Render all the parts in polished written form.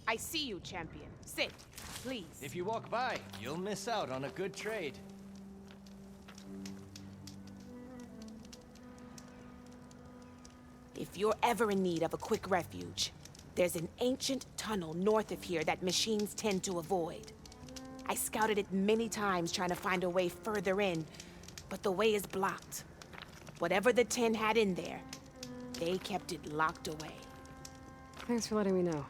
I see you, champion. Sit, please. If you walk by, you'll miss out on a good trade. If you're ever in need of a quick refuge, there's an ancient tunnel north of here that machines tend to avoid. I scouted it many times trying to find a way further in, but the way is blocked. Whatever the 10 had in there, they kept it locked away. Thanks for letting me know.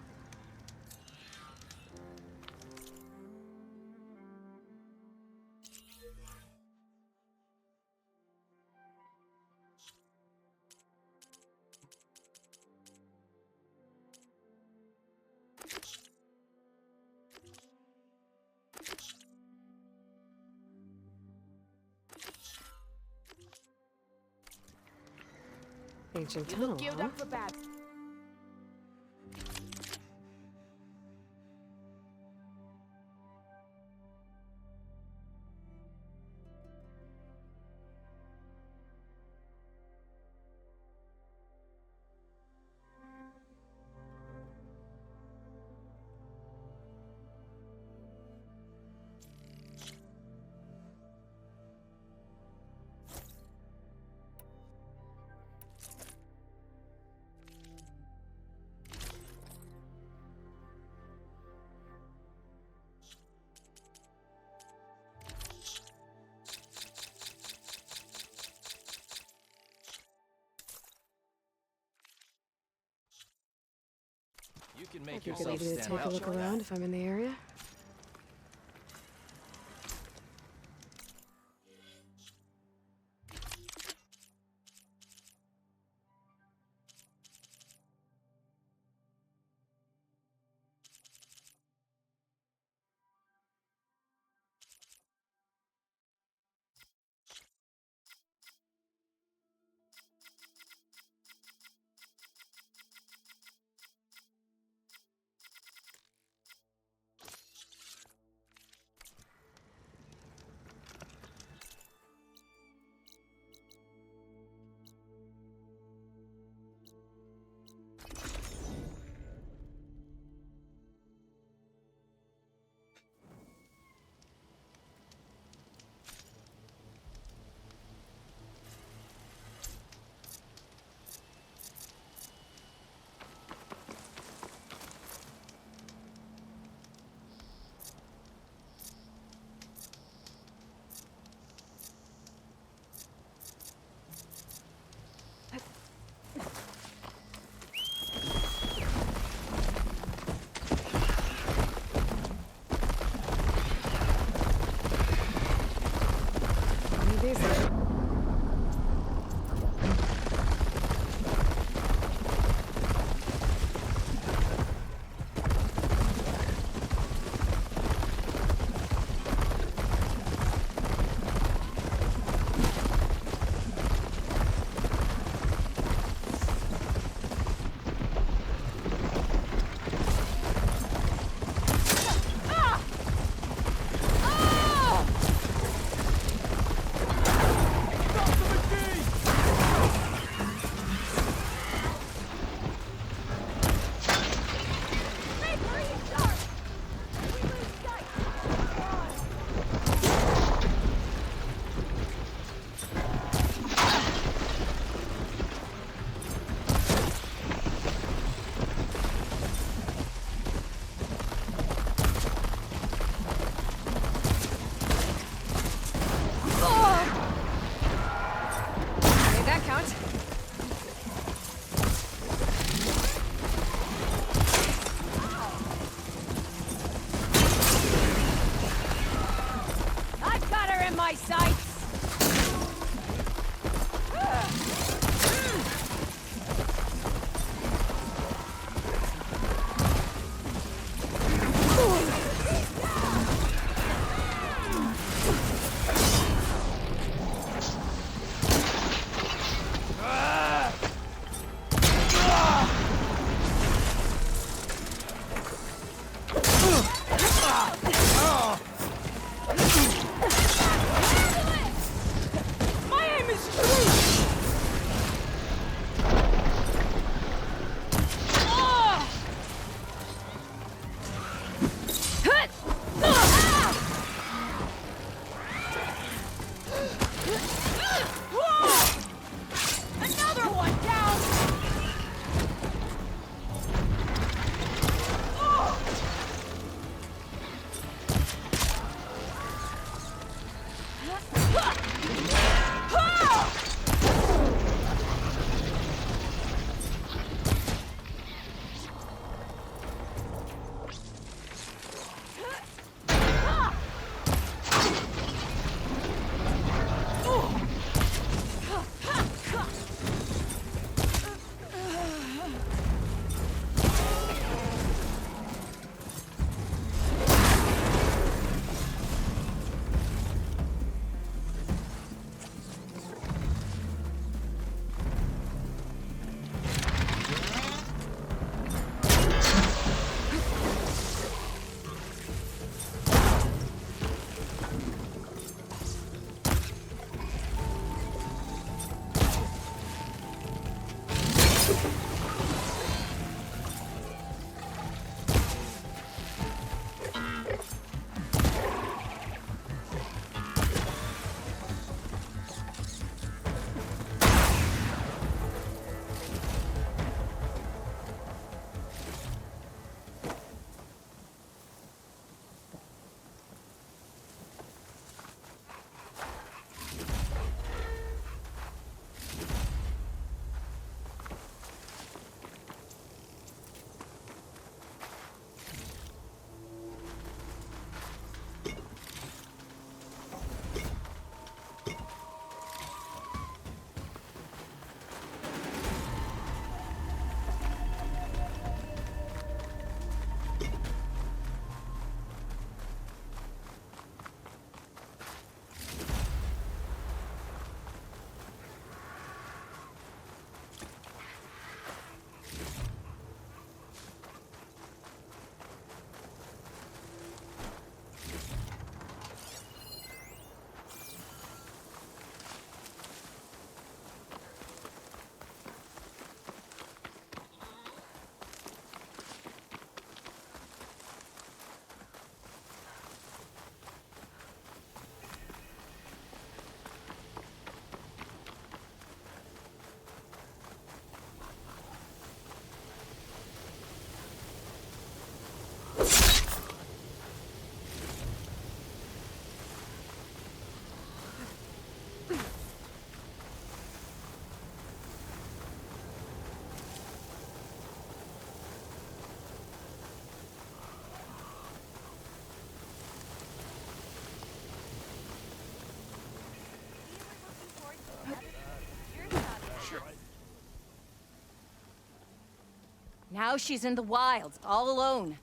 Ancient tunnel, Geared huh? up for battle. You can make Might be a good yourself idea to stand take a out. look around if I'm in the area. Now she's in the wilds, all alone.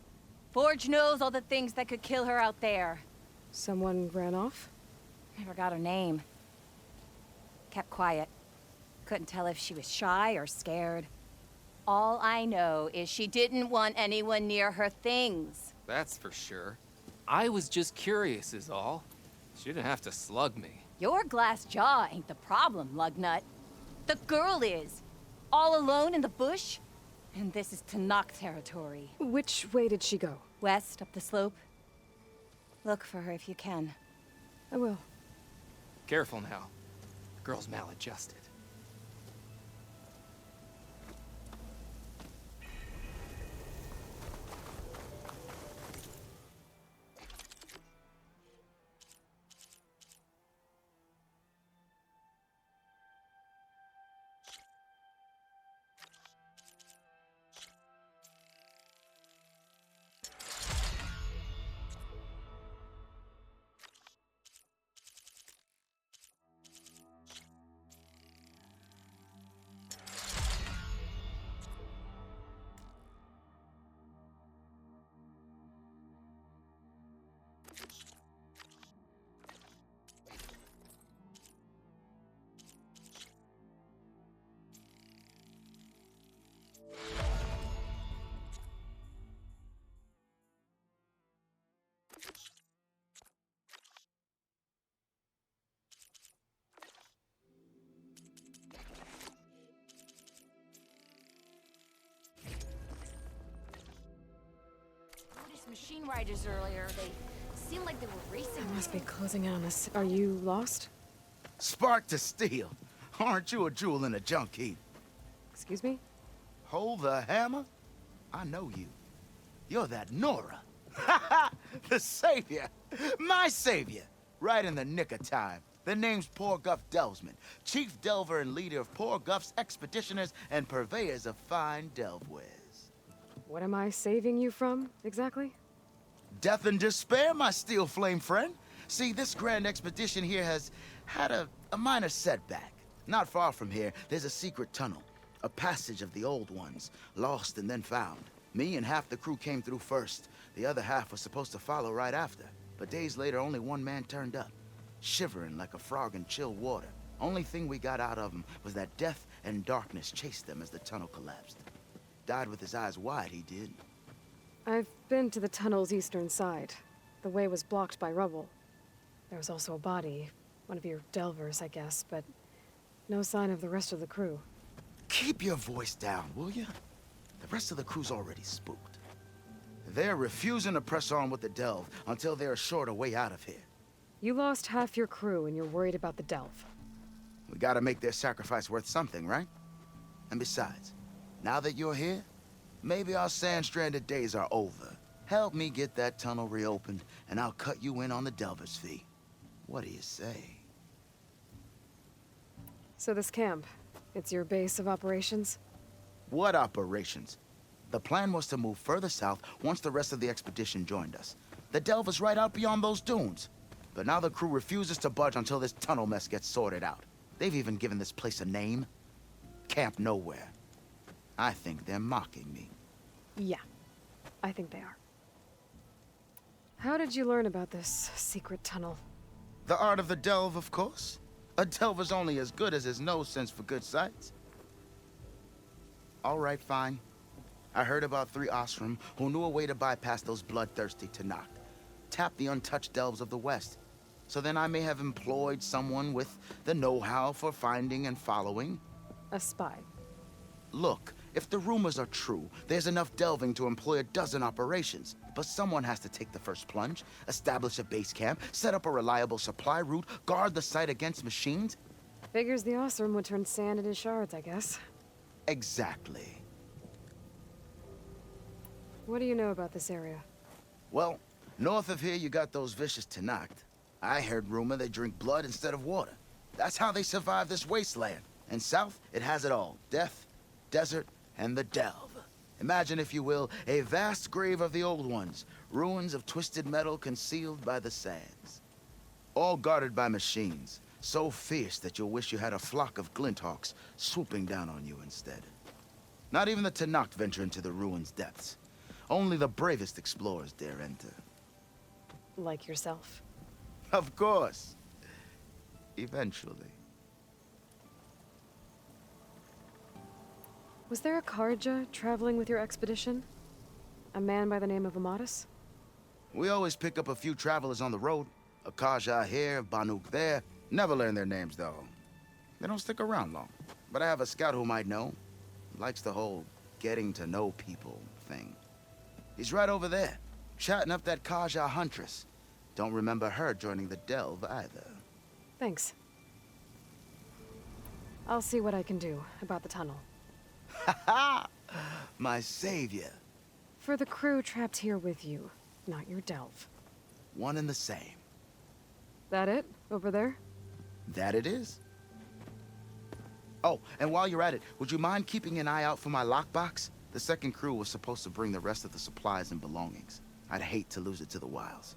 Forge knows all the things that could kill her out there. Someone ran off? Never got her name. Kept quiet. Couldn't tell if she was shy or scared. All I know is she didn't want anyone near her things. That's for sure. I was just curious is all. She didn't have to slug me. Your glass jaw ain't the problem, lugnut. The girl is. All alone in the bush. And this is Tanakh territory. Which way did she go? West, up the slope. Look for her if you can. I will. Careful now. Girl's maladjusted. Machine riders earlier. They seemed like they were racing. I must be closing in on this. Are you lost? Spark to steel. Aren't you a jewel in a junk heap? Excuse me? Hold the hammer? I know you. You're that Nora. The savior. My savior. Right in the nick of time. The name's Poor Guff Delvesman, chief delver and leader of Poor Guff's expeditioners and purveyors of fine delve wares. What am I saving you from, exactly? Death and despair, my steel flame friend. See, this grand expedition here has had a minor setback. Not far from here, there's a secret tunnel. A passage of the old ones, lost and then found. Me and half the crew came through first. The other half was supposed to follow right after. But days later, only one man turned up, shivering like a frog in chill water. Only thing we got out of him was that death and darkness chased them as the tunnel collapsed. Died with his eyes wide, he did. I've been to the tunnel's eastern side. The way was blocked by rubble. There was also a body, one of your delvers, I guess, but no sign of the rest of the crew. Keep your voice down, will you? The rest of the crew's already spooked. They're refusing to press on with the delve until they're assured a way out of here. You lost half your crew and you're worried about the delve. We gotta make their sacrifice worth something, right? And besides, now that you're here, maybe our sand-stranded days are over. Help me get that tunnel reopened, and I'll cut you in on the delver's fee. What do you say? So this camp, it's your base of operations? What operations? The plan was to move further south once the rest of the expedition joined us. The delve is right out beyond those dunes. But now the crew refuses to budge until this tunnel mess gets sorted out. They've even given this place a name. Camp Nowhere. I think they're mocking me. Yeah, I think they are. How did you learn about this secret tunnel? The art of the delve, of course. A delver's only as good as his nose sense for good sights. All right, fine. I heard about 3 Osram who knew a way to bypass those bloodthirsty Tanakh. Tap the untouched delves of the West. So then I may have employed someone with the know-how for finding and following. A spy. Look, if the rumors are true, there's enough delving to employ a dozen operations. But someone has to take the first plunge, establish a base camp, set up a reliable supply route, guard the site against machines. Figures the Osram would turn sand into shards, I guess. Exactly. What do you know about this area? Well, north of here you got those vicious Tanakh. I heard rumor they drink blood instead of water. That's how they survive this wasteland. And south, it has it all. Death, desert, and the delve. Imagine, if you will, a vast grave of the old ones. Ruins of twisted metal concealed by the sands. All guarded by machines. So fierce that you'll wish you had a flock of glinthawks swooping down on you instead. Not even the Tanakh venture into the ruins' depths. Only the bravest explorers dare enter. Like yourself. Of course. Eventually. Was there a Kharja traveling with your expedition? A man by the name of Amadis? We always pick up a few travelers on the road. A Khaja here, Banuk there. Never learn their names, though. They don't stick around long. But I have a scout who might know. Likes the whole getting to know people thing. He's right over there, chatting up that Khaja huntress. Don't remember her joining the delve either. Thanks. I'll see what I can do about the tunnel. Ha ha! My savior. For the crew trapped here with you, not your delve. One and the same. That it? Over there? That it is. Oh, and while you're at it, would you mind keeping an eye out for my lockbox? The second crew was supposed to bring the rest of the supplies and belongings. I'd hate to lose it to the wilds.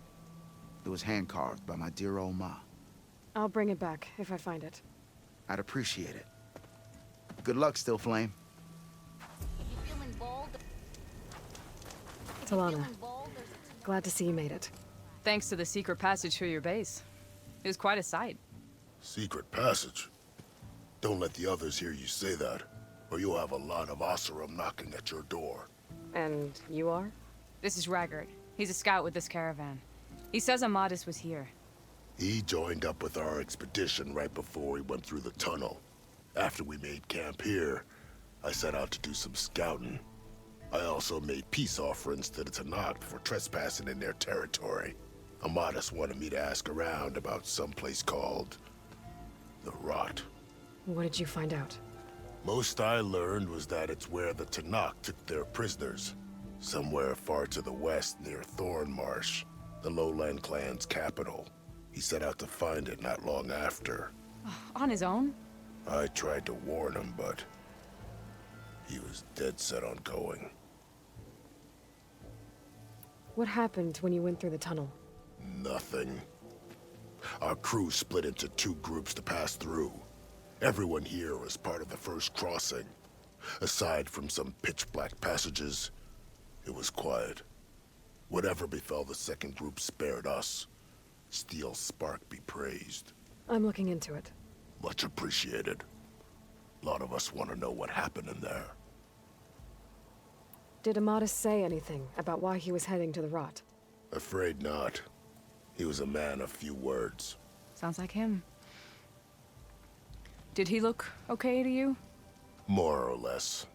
It was hand-carved by my dear old ma. I'll bring it back if I find it. I'd appreciate it. Good luck, Still Flame. You feeling bold? Talana, Feeling bold? There's a glad to see you made it. Thanks to the secret passage through your base. It was quite a sight. Secret passage? Don't let the others hear you say that, or you'll have a lot of Oseram knocking at your door. And you are? This is Raggart. He's a scout with this caravan. He says Amadis was here. He joined up with our expedition right before we went through the tunnel. After we made camp here, I set out to do some scouting. I also made peace offerings to the Tanakh for trespassing in their territory. Amadis wanted me to ask around about some place called the Rot. What did you find out? Most I learned was that it's where the Tanakh took their prisoners. Somewhere far to the west near Thornmarsh, the Lowland clan's capital. He set out to find it not long after. On his own? I tried to warn him, but he was dead set on going. What happened when you went through the tunnel? Nothing. Our crew split into 2 groups to pass through. Everyone here was part of the first crossing. Aside from some pitch-black passages, it was quiet. Whatever befell the second group spared us. Steel Spark be praised. I'm looking into it. Much appreciated. A lot of us want to know what happened in there. Did Amadis say anything about why he was heading to the Rot? Afraid not. He was a man of few words. Sounds like him. Did he look okay to you? More or less.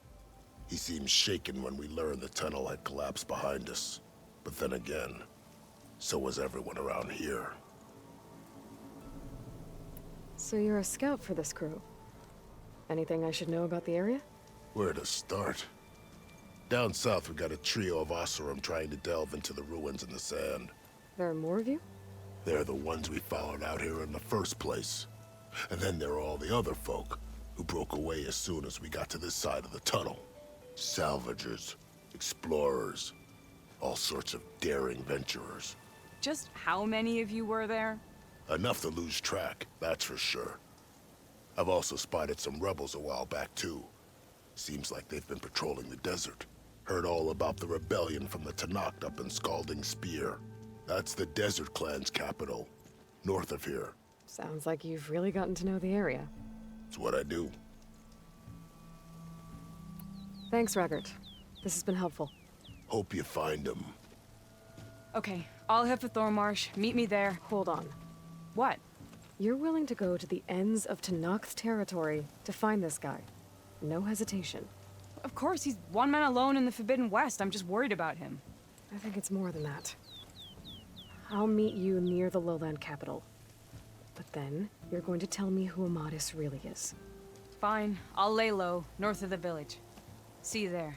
He seemed shaken when we learned the tunnel had collapsed behind us. But then again, so was everyone around here. So you're a scout for this crew. Anything I should know about the area? Where to start? Down south, we got a trio of Oseram trying to delve into the ruins in the sand. There are more of you? They're the ones we followed out here in the first place. And then there are all the other folk, who broke away as soon as we got to this side of the tunnel. Salvagers, explorers, all sorts of daring venturers. Just how many of you were there? Enough to lose track, that's for sure. I've also spotted some rebels a while back, too. Seems like they've been patrolling the desert. Heard all about the rebellion from the Tanakh up in Scalding Spear. That's the Desert Clan's capital, north of here. Sounds like you've really gotten to know the area. It's what I do. Thanks, Reggert. This has been helpful. Hope you find him. Okay, I'll head for Thornmarsh. Meet me there. Hold on. What? You're willing to go to the ends of Tanakh's territory to find this guy. No hesitation. Of course, he's one man alone in the Forbidden West. I'm just worried about him. I think it's more than that. I'll meet you near the lowland capital. But then, you're going to tell me who Amadis really is. Fine, I'll lay low, north of the village. See you there.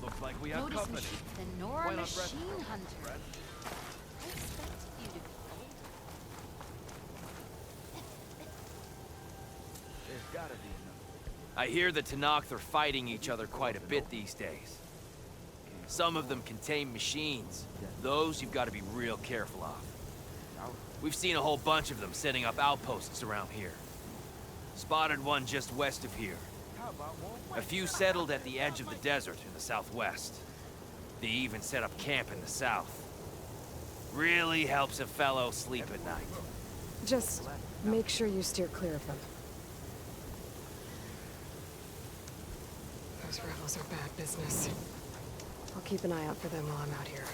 Looks like we have Notice company. machine, the Nora Why not machine rest- hunter. I expected you to be There's gotta be enough. I hear the Tanakh are fighting each other quite a bit these days. Some of them contain machines. Those you've got to be real careful of. We've seen a whole bunch of them setting up outposts around here. Spotted one just west of here. A few settled at the edge of the desert in the southwest. They even set up camp in the south. Really helps a fellow sleep at night. Just make sure you steer clear of them. Those rebels are bad business. I'll keep an eye out for them while I'm out here.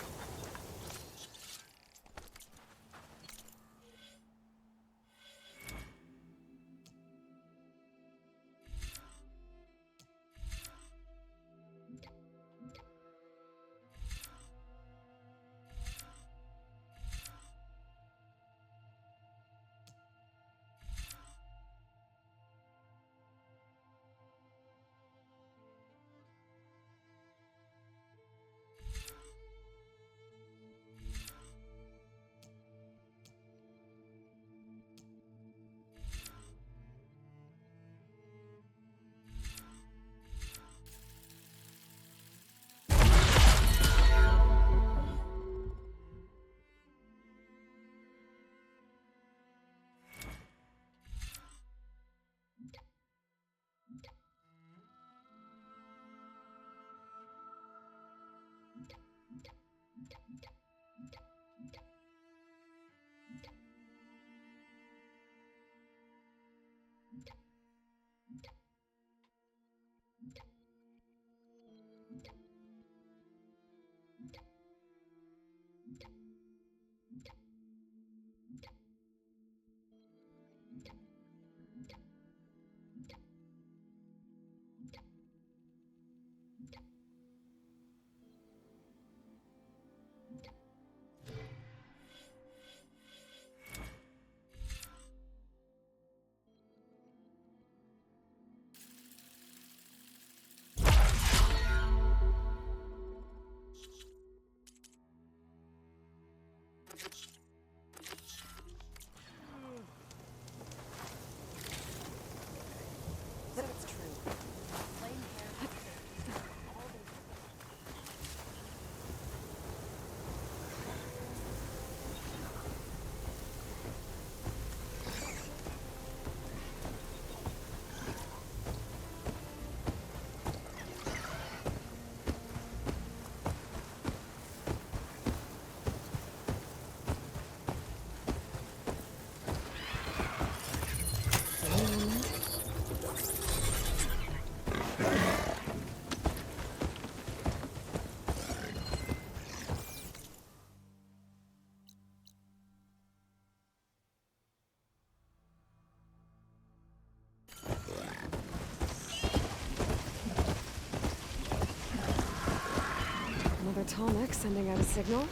Tallneck sending out a signal.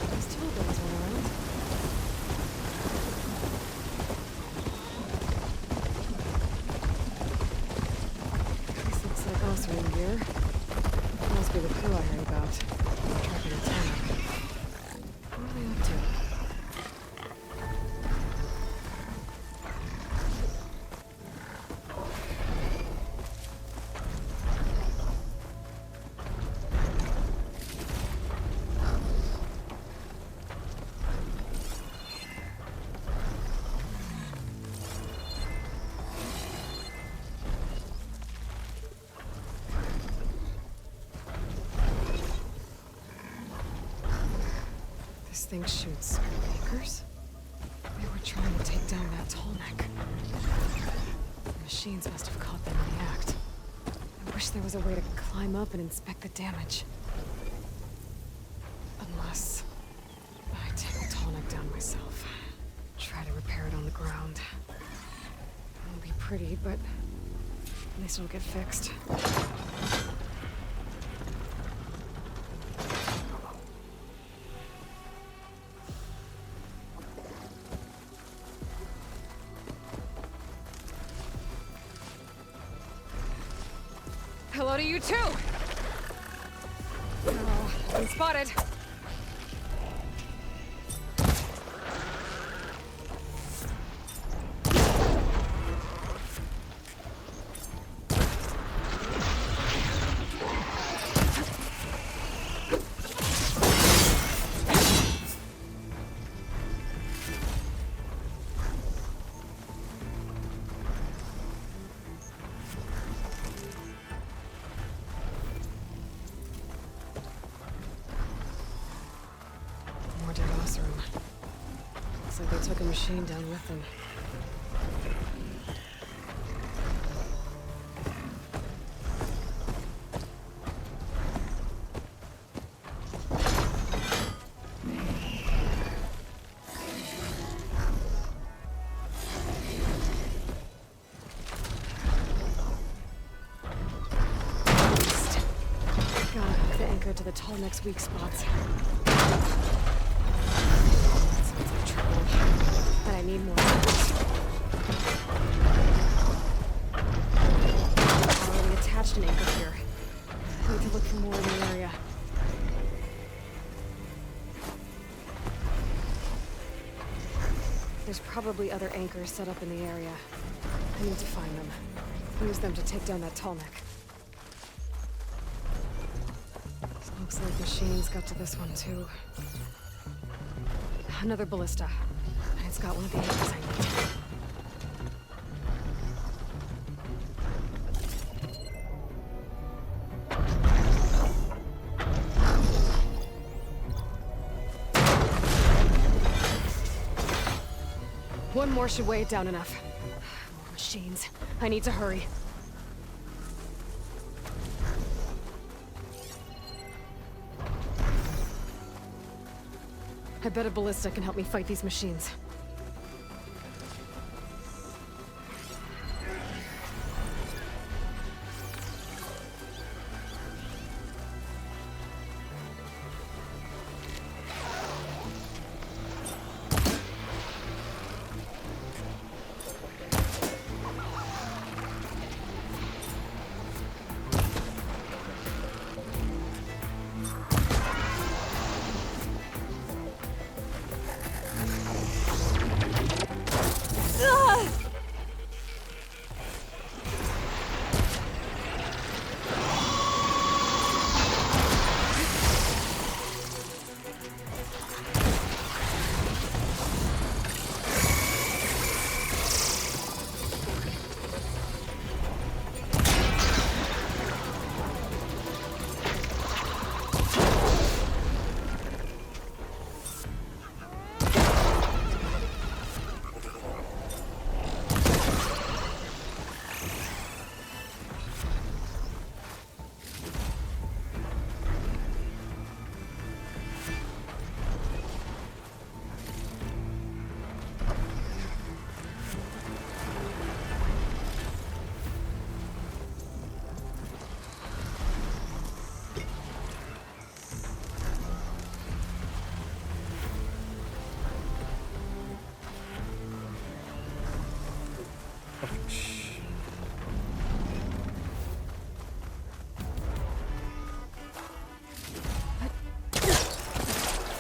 There's two of those one around. This looks like also in gear. Must be the crew I heard about. Tracking a Tallneck. What are they up to? This thing shoots anchors? They were trying to take down that Tallneck. The machines must have caught them in the act. I wish there was a way to climb up and inspect the damage. Unless I take the Tallneck down myself. Try to repair it on the ground. It won't be pretty, but at least it'll get fixed. Hello to you too! Oh, been spotted. More dead Osram. Looks like they took a machine down with them. Gotta hook the anchor to the Tallneck's weak spots. Sounds like trouble. But I need more. I've already attached an anchor here. I need to look for more in the area. There's probably other anchors set up in the area. I need to find them. Use them to take down that Tallneck. Looks like machines got to this one too. Another ballista. And it's got one of the anchors I need. One more should weigh it down enough. More machines. I need to hurry. I bet a ballista can help me fight these machines.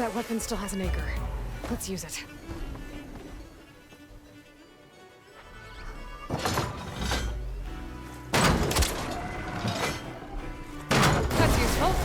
That weapon still has an anchor. Let's use it. That's useful.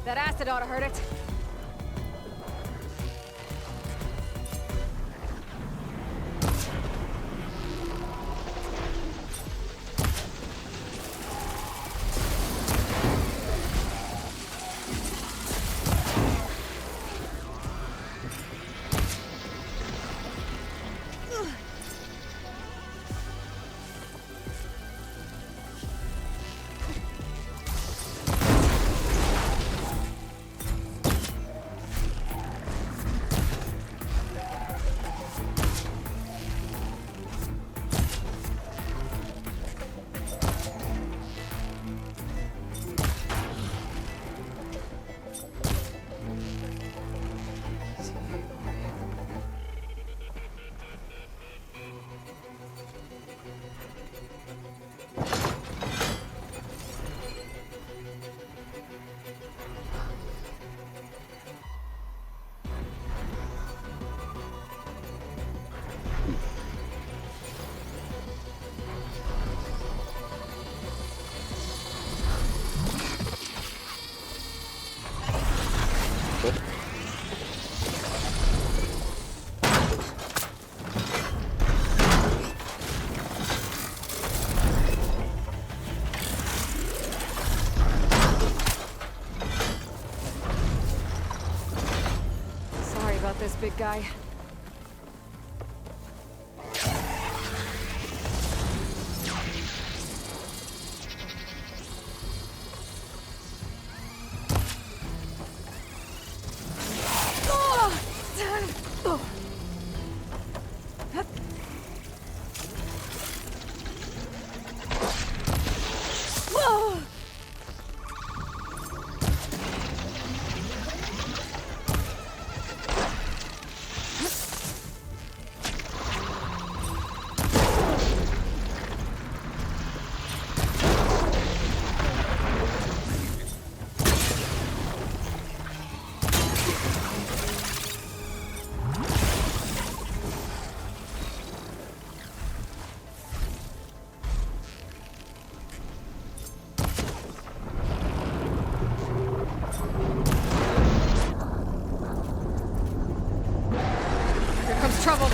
That acid ought to hurt it. This big guy. Trouble.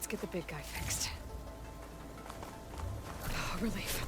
Get the big guy fixed. Oh, relief.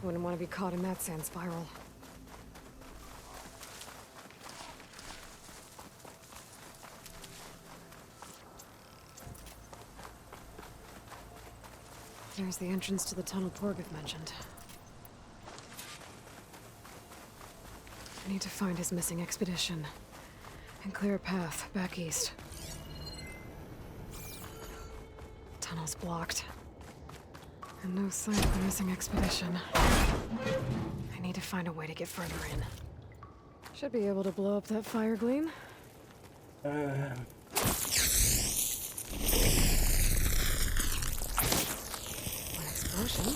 Wouldn't want to be caught in that sand spiral. There's the entrance to the tunnel Torgith mentioned. I need to find his missing expedition and clear a path back east. Tunnel's blocked. And no sign of the missing expedition. I need to find a way to get further in. Should be able to blow up that fire gleam. An explosion?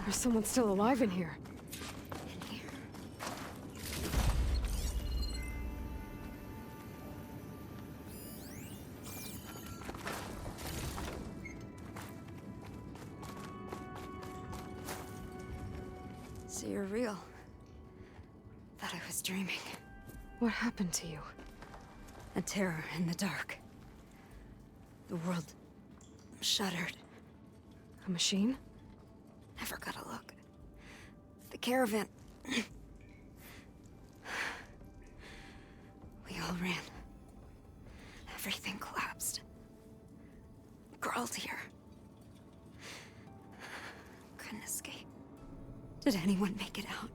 There's someone still alive in here. So you're real. Thought I was dreaming. What happened to you? A terror in the dark. The world shuddered. A machine? Never got a look. The caravan. We all ran. Everything collapsed. Crawled here. Couldn't escape. Did anyone make it out?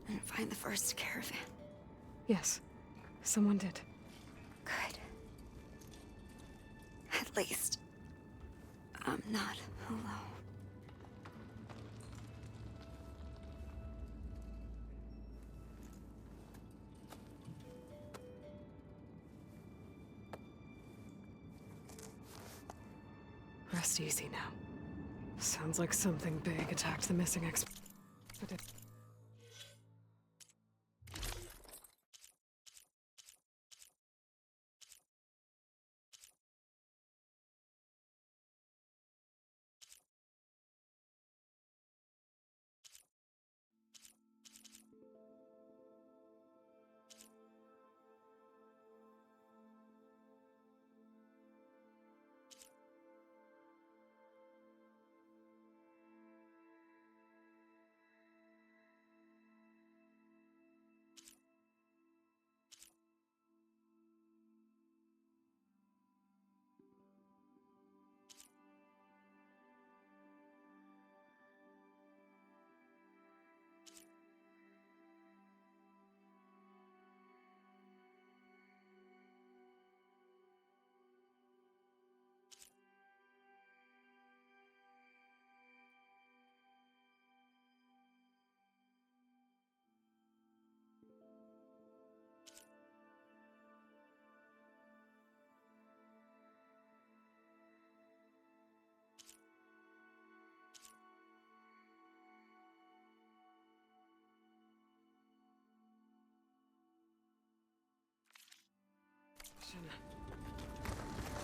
And find the first caravan? Yes, someone did. Good. At least, I'm not alone. Rest easy now. Sounds like something big attacked the missing expedition.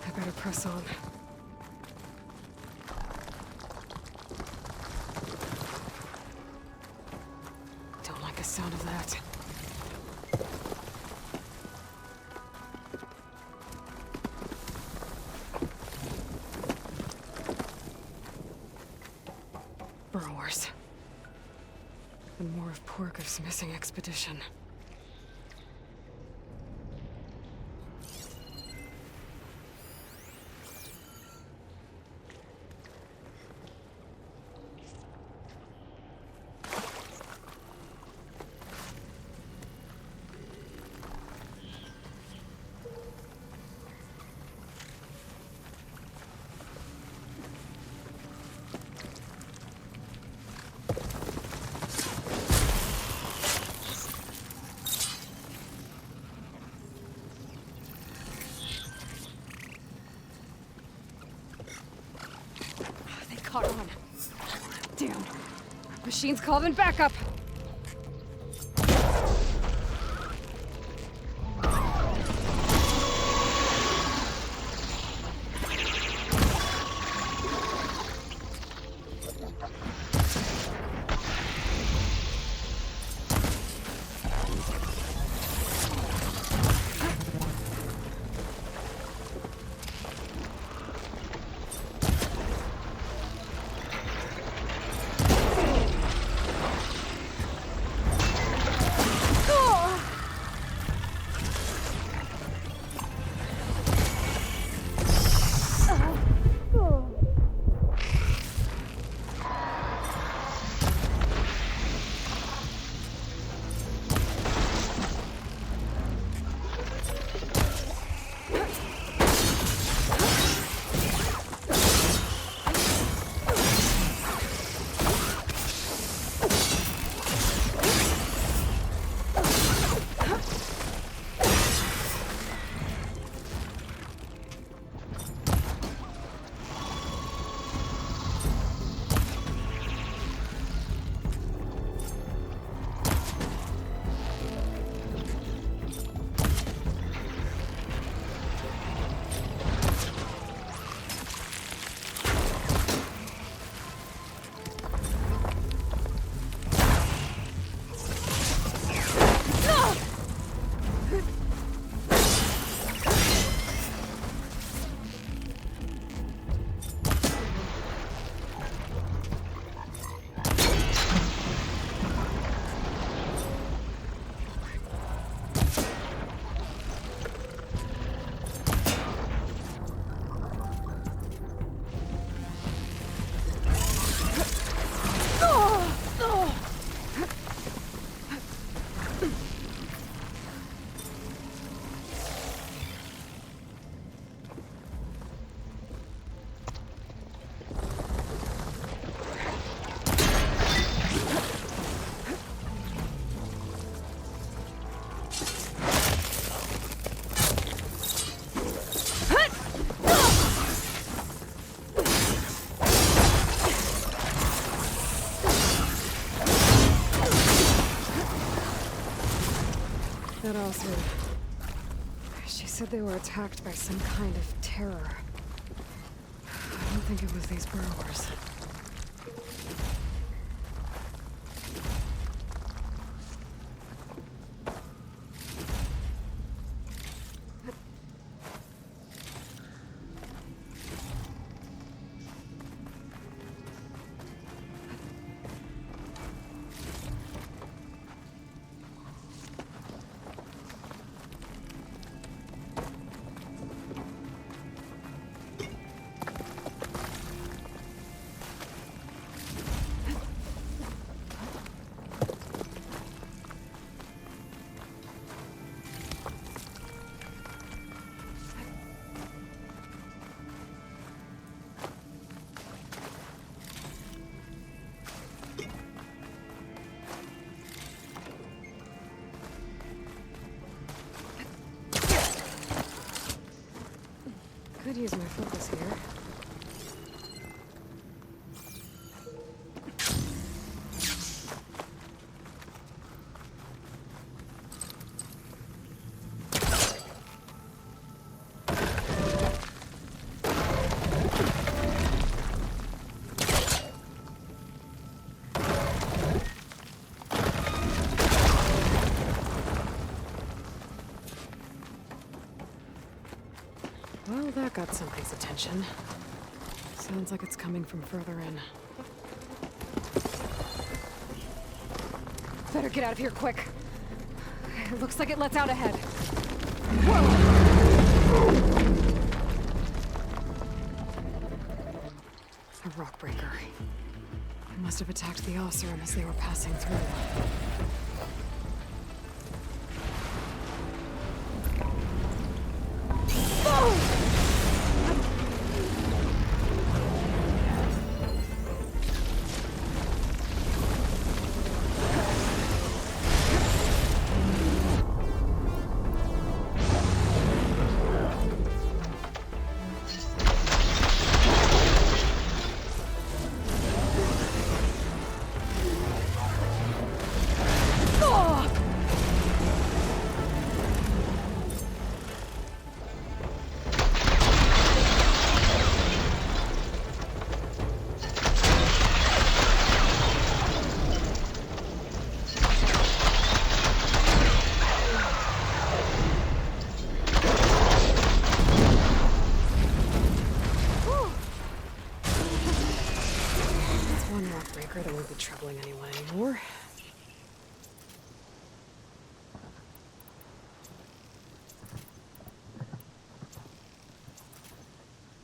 I better press on. Don't like the sound of that. Burrowers. And more of Pork's missing expedition. Caught on. Damn. Machine's calling backup. That also... She said they were attacked by some kind of terror. I don't think it was these burrowers. Could use my focus here. Well, that got somebody's attention. Sounds like it's coming from further in. Better get out of here quick. It looks like it lets out ahead. Whoa! A rock breaker. It must have attacked the Osram as they were passing through. That won't be troubling anyone anymore.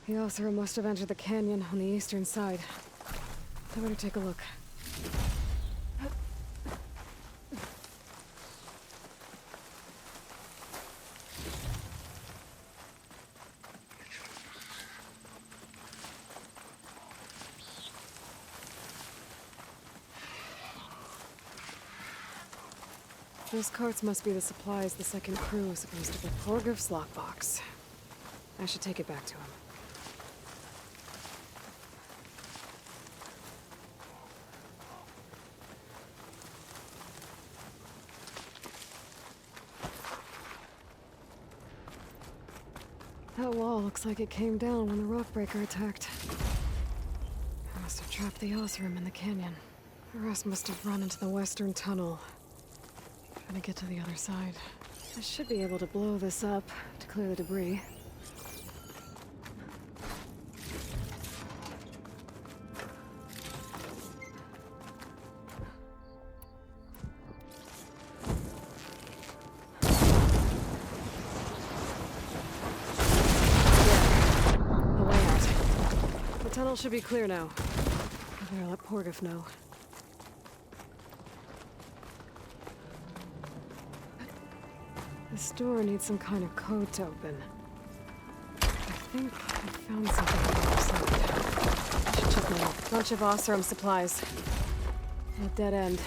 The Osram must have entered the canyon on the eastern side. I better take a look. Those carts must be the supplies the second crew was supposed to get. Porgev's lockbox. I should take it back to him. That wall looks like it came down when the rockbreaker attacked. I must have trapped the Osram in the canyon. The rest must have run into the western tunnel. Trying to get to the other side. I should be able to blow this up to clear the debris. A way out. The tunnel should be clear now. I better let Porgev know. This door needs some kind of code to open. I think I found something on the other side. I should check my map. Bunch of Osram supplies. A dead end.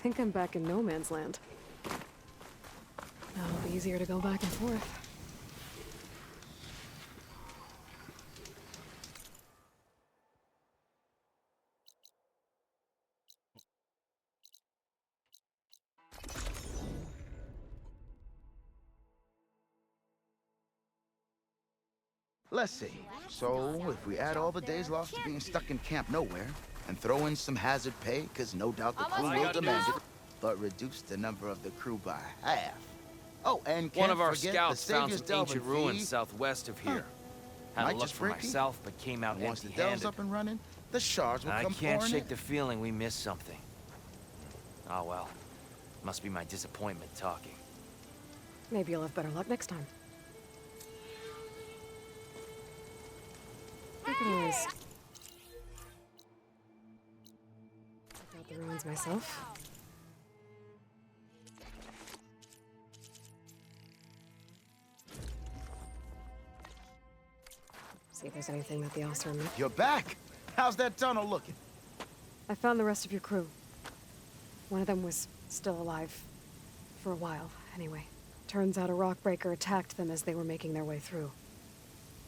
think I'm back in no man's land. Now it'll be easier to go back and forth. Let's see. So, if we add all the days lost to being stuck in Camp Nowhere, and throw in some hazard pay, because no doubt the crew will demand it, but reduce the number of the crew by half. Oh, and One can't of our forget scouts the found Savior's some Delve ancient and ruins Fee. southwest of here. Had Might a look just for freaky. myself, but came out Once the Delve's empty-handed. up and running, the shards will I come can't pouring shake in. the feeling we missed something. Oh well. Must be my disappointment talking. Maybe you'll have better luck next time. I can always check out the ruins myself. See if there's anything that the officer missed. You're back! How's that tunnel looking? I found the rest of your crew. One of them was still alive. For a while, anyway. Turns out a rockbreaker attacked them as they were making their way through.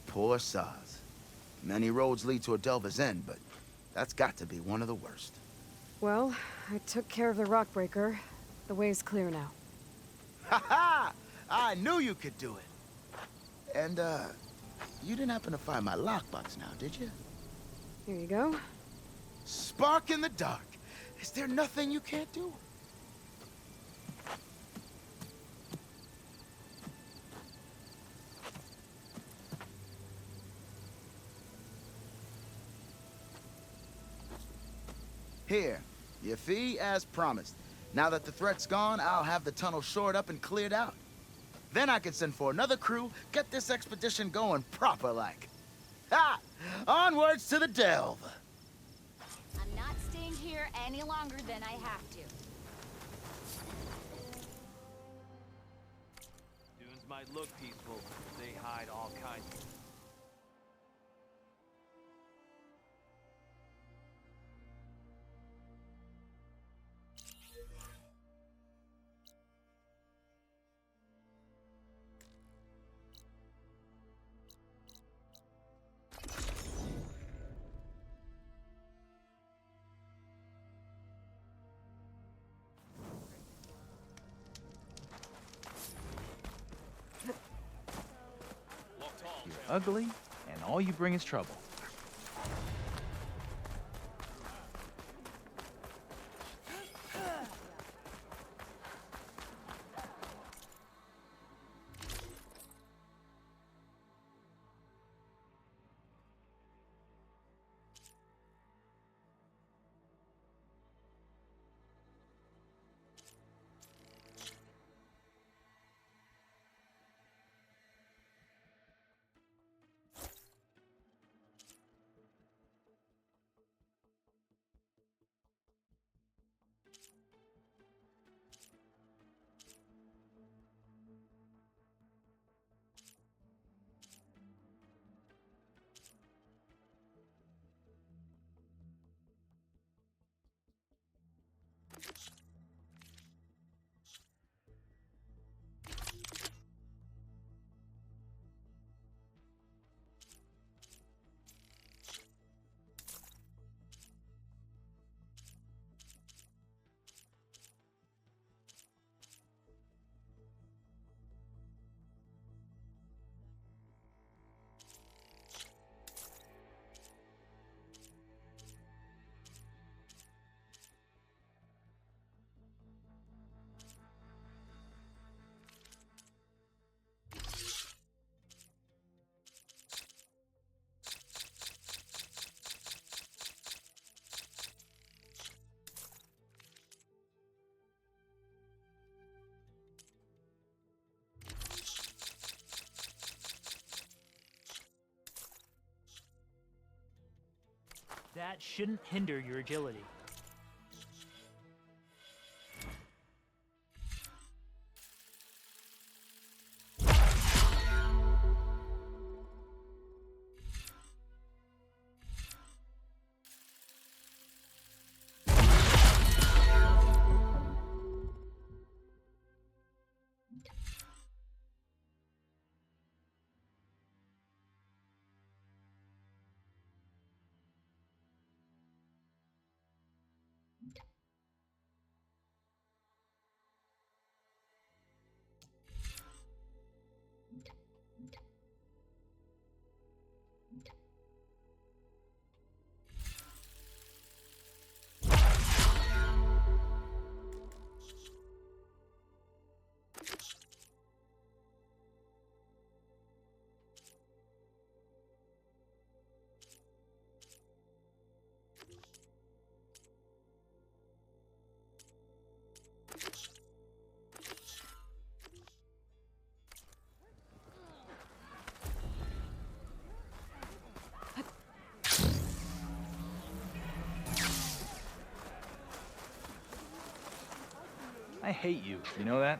Poor Saz. Many roads lead to a Delver's End, but that's got to be one of the worst. Well, I took care of the rockbreaker. The way's clear now. Ha ha! I knew you could do it! And, you didn't happen to find my lockbox now, did you? Here you go. Spark in the dark. Is there nothing you can't do? Here, your fee as promised. Now that the threat's gone, I'll have the tunnel shored up and cleared out. Then I can send for another crew, get this expedition going proper-like. Ha! Onwards to the Delve! I'm not staying here any longer than I have to. Dunes might look peaceful, but they hide all kinds of... You're ugly, and all you bring is trouble. That shouldn't hinder your agility. I hate you. You know that?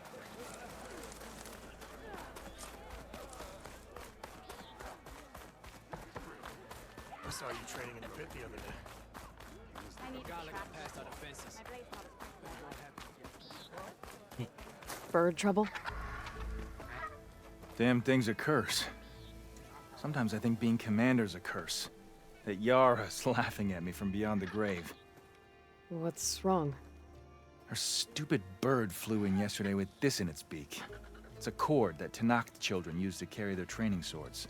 I saw you training in the pit the other day. I need to Bird trouble? Damn thing's a curse. Sometimes I think being commander's a curse. That Yara's laughing at me from beyond the grave. What's wrong? Her stupid bird flew in yesterday with this in its beak. It's a cord that Tanakh children use to carry their training swords.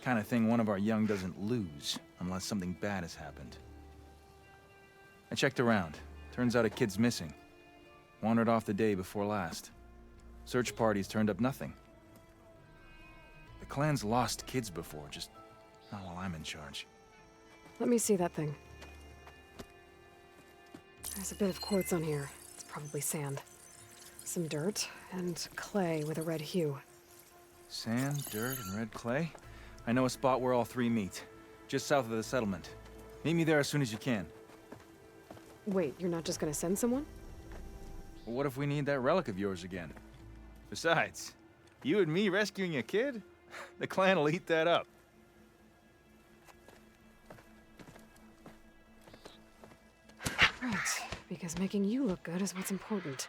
Kind of thing one of our young doesn't lose, unless something bad has happened. I checked around. Turns out a kid's missing. Wandered off the day before last. Search parties turned up nothing. The clan's lost kids before, just not while I'm in charge. Let me see that thing. There's a bit of quartz on here. It's probably sand. Some dirt, and clay with a red hue. Sand, dirt, and red clay? I know a spot where all three meet. Just south of the settlement. Meet me there as soon as you can. Wait, you're not just gonna send someone? Well, what if we need that relic of yours again? Besides, you and me rescuing a kid? The clan will eat that up. Right, because making you look good is what's important.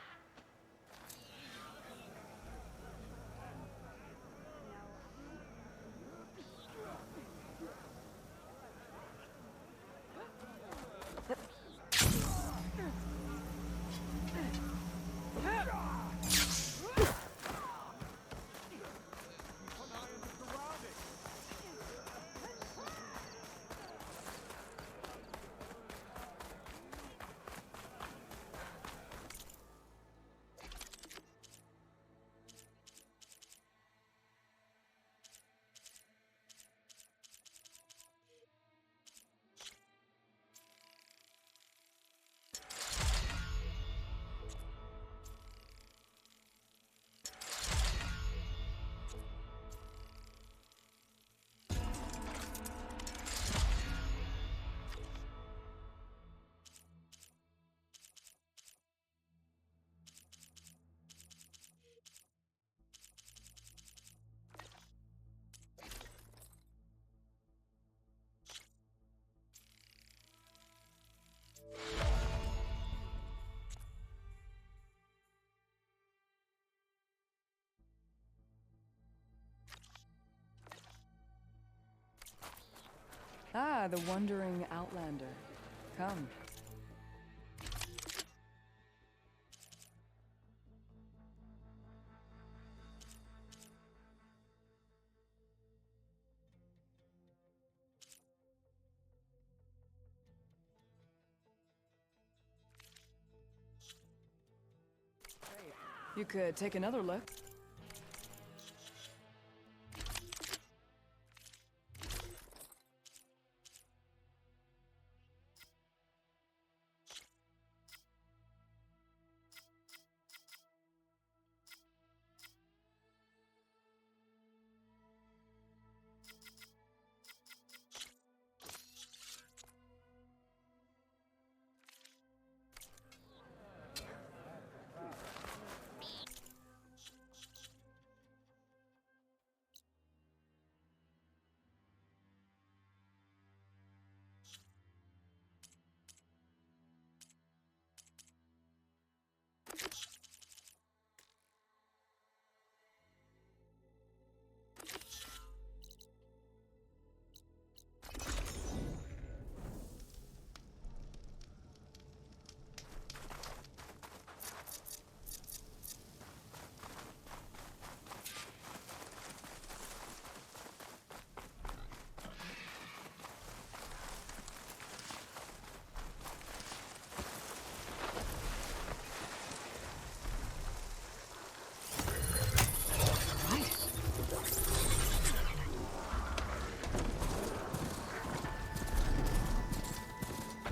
Ah, the wandering outlander. Come. You could take another look.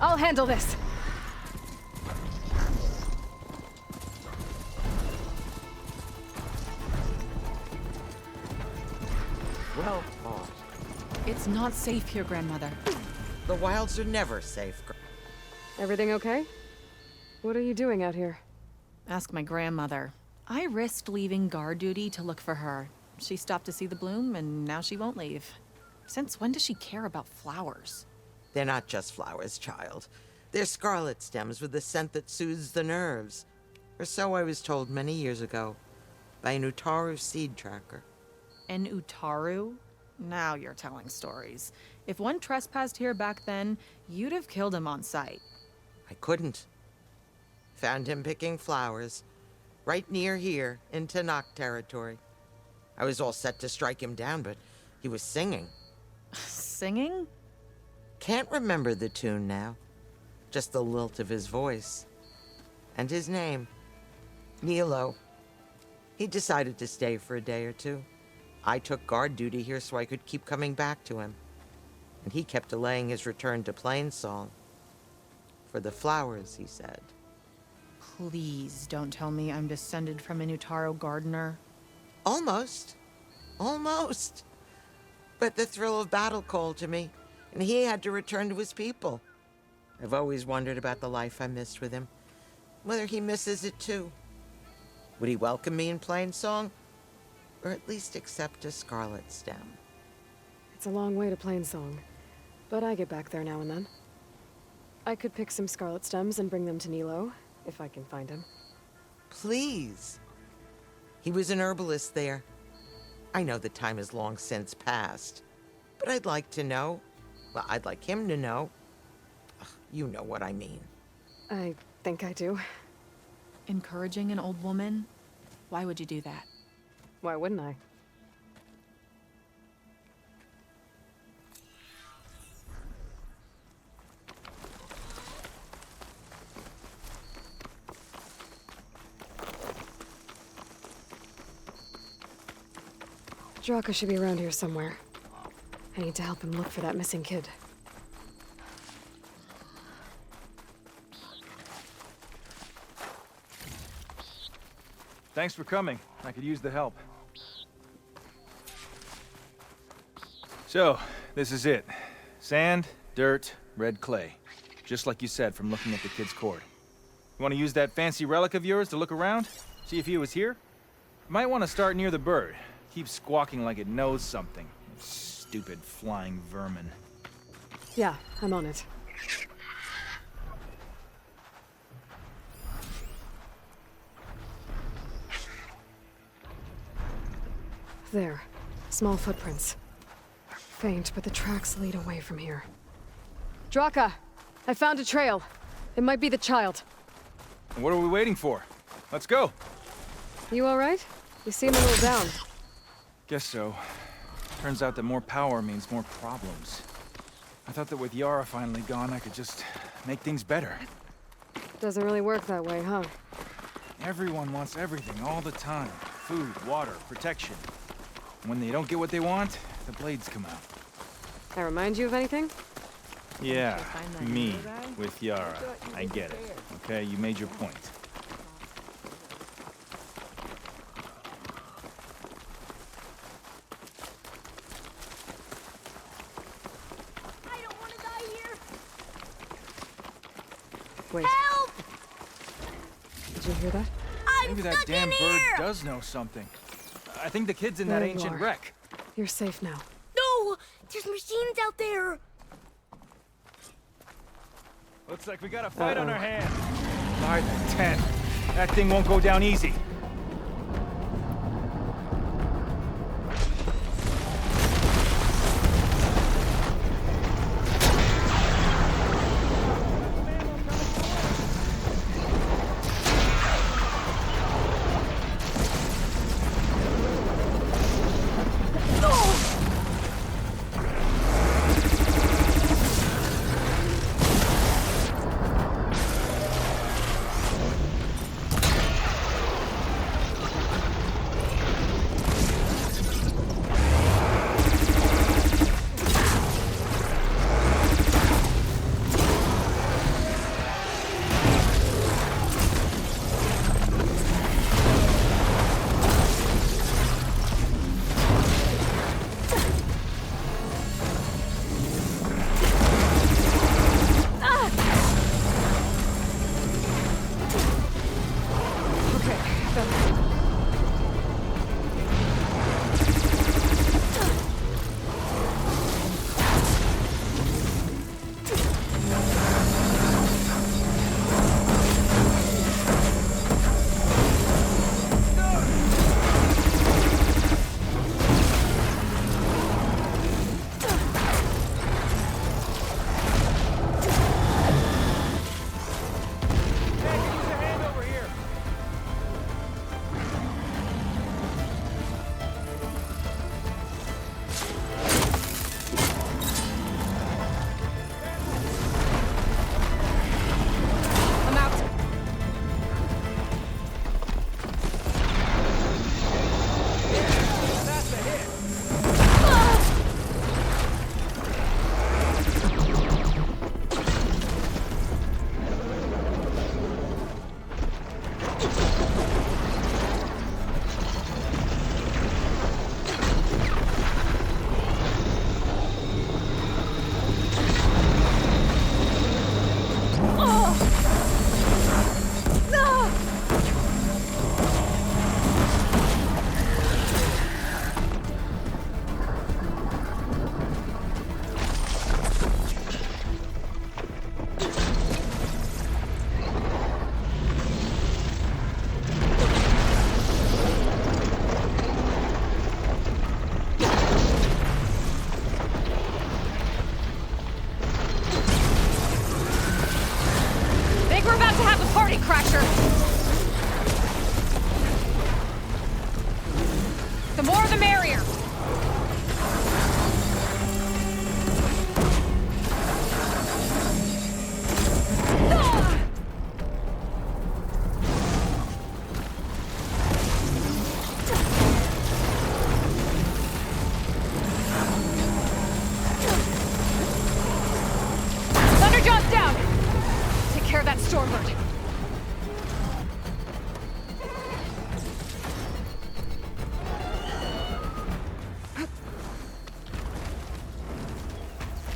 I'll handle this. Well fought. It's not safe here, Grandmother. The wilds are never safe. Everything okay? What are you doing out here? Ask my grandmother. I risked leaving guard duty to look for her. She stopped to see the bloom, and now she won't leave. Since when does she care about flowers? They're not just flowers, child. They're scarlet stems with a scent that soothes the nerves. Or so I was told many years ago by an Utaru seed tracker. An Utaru? Now you're telling stories. If one trespassed here back then, you'd have killed him on sight. I couldn't. Found him picking flowers, right near here in Tanakh territory. I was all set to strike him down, but he was singing. Singing? Can't remember the tune now. Just the lilt of his voice. And his name. Nilo. He decided to stay for a day or two. I took guard duty here so I could keep coming back to him. And he kept delaying his return to Plainsong. For the flowers, he said. Please don't tell me I'm descended from an Utaru gardener. Almost. Almost. But the thrill of battle called to me, and he had to return to his people. I've always wondered about the life I missed with him, whether he misses it too. Would he welcome me in Plainsong, or at least accept a scarlet stem? It's a long way to Plainsong, but I get back there now and then. I could pick some scarlet stems and bring them to Nilo, if I can find him. Please. He was an herbalist there. I know the time has long since passed, but I'd like to know. Well, I'd like him to know. Ugh, you know what I mean. I think I do. Encouraging an old woman? Why would you do that? Why wouldn't I? Draka should be around here somewhere. I need to help him look for that missing kid. Thanks for coming. I could use the help. So, this is it. Sand, dirt, red clay. Just like you said from looking at the kid's cord. You want to use that fancy relic of yours to look around? See if he was here? You might want to start near the bird. Keeps squawking like it knows something. Stupid flying vermin. Yeah, I'm on it. There. Small footprints. Faint, but the tracks lead away from here. Draka! I found a trail. It might be the child. And what are we waiting for? Let's go! You alright? You seem a little down. Guess so. Turns out that more power means more problems. I thought that with Yara finally gone, I could just make things better. Doesn't really work that way, huh? Everyone wants everything all the time. Food, water, protection. When they don't get what they want, the blades come out. That remind you of anything? Yeah, me, with Yara. I get it. Okay, you made your point. Wait. Help! Did you hear that? Maybe that damn bird does know something. I think the kid's in that There you ancient are. wreck. You're safe now. No! There's machines out there! Looks like we got a fight on our hands. 5-10. That thing won't go down easy.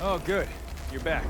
Oh, good. You're back.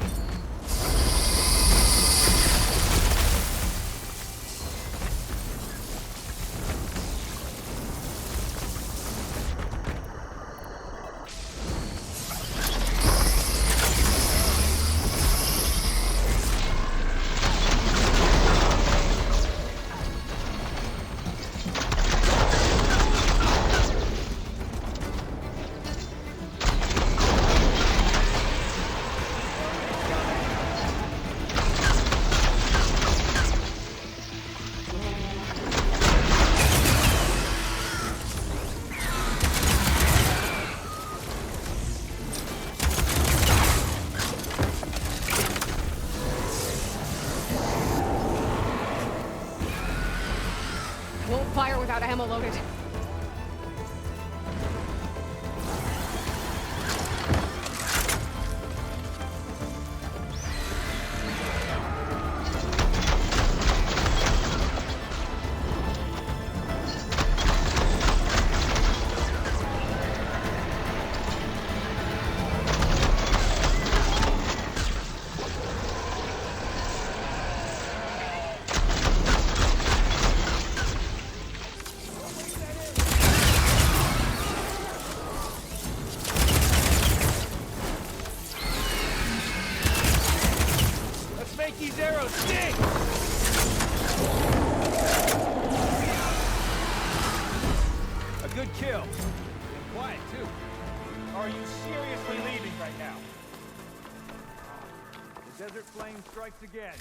Won't fire without ammo loaded. Make these arrows sting! A good kill. And quiet, too. Are you seriously leaving right now? The desert flame strikes again.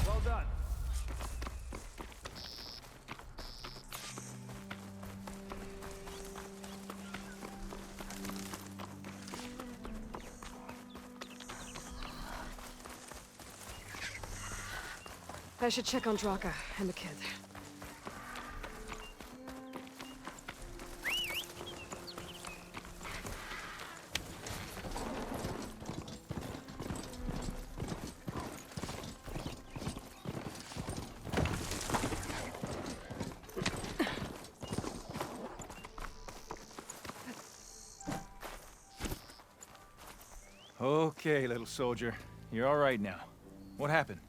Well done. I should check on Draka and the kid. Okay, little soldier. You're all right now. What happened?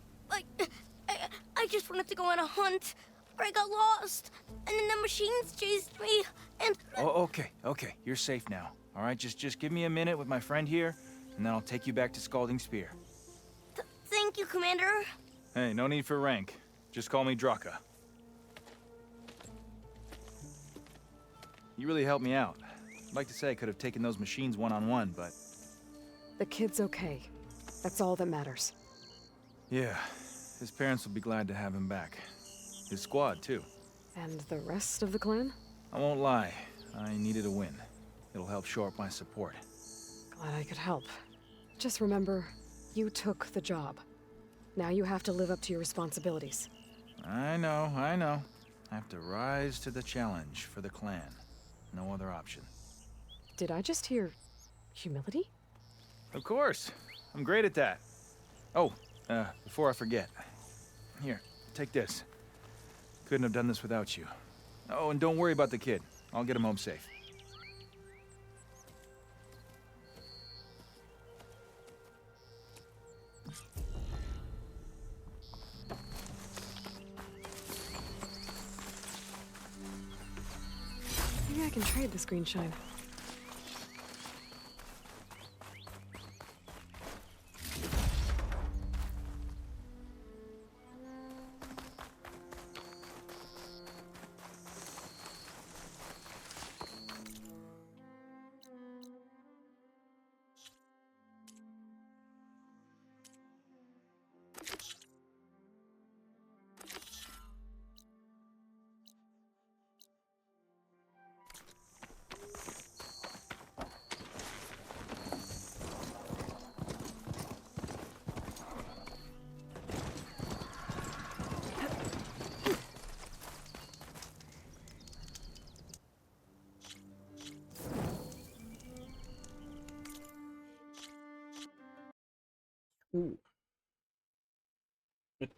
I just wanted to go on a hunt, but I got lost, and then the machines chased me, and... Oh, okay. You're safe now. All right, just give me a minute with my friend here, and then I'll take you back to Scalding Spear. Thank you, Commander. Hey, no need for rank. Just call me Draka. You really helped me out. I'd like to say I could have taken those machines one-on-one, but... The kid's okay. That's all that matters. Yeah, his parents will be glad to have him back. His squad, too. And the rest of the clan? I won't lie. I needed a win. It'll help shore up my support. Glad I could help. Just remember, you took the job. Now you have to live up to your responsibilities. I know. I have to rise to the challenge for the clan. No other option. Did I just hear humility? Of course. I'm great at that. Oh, before I forget. Here, take this. Couldn't have done this without you. Oh, and don't worry about the kid. I'll get him home safe. Maybe I can trade this green shine. It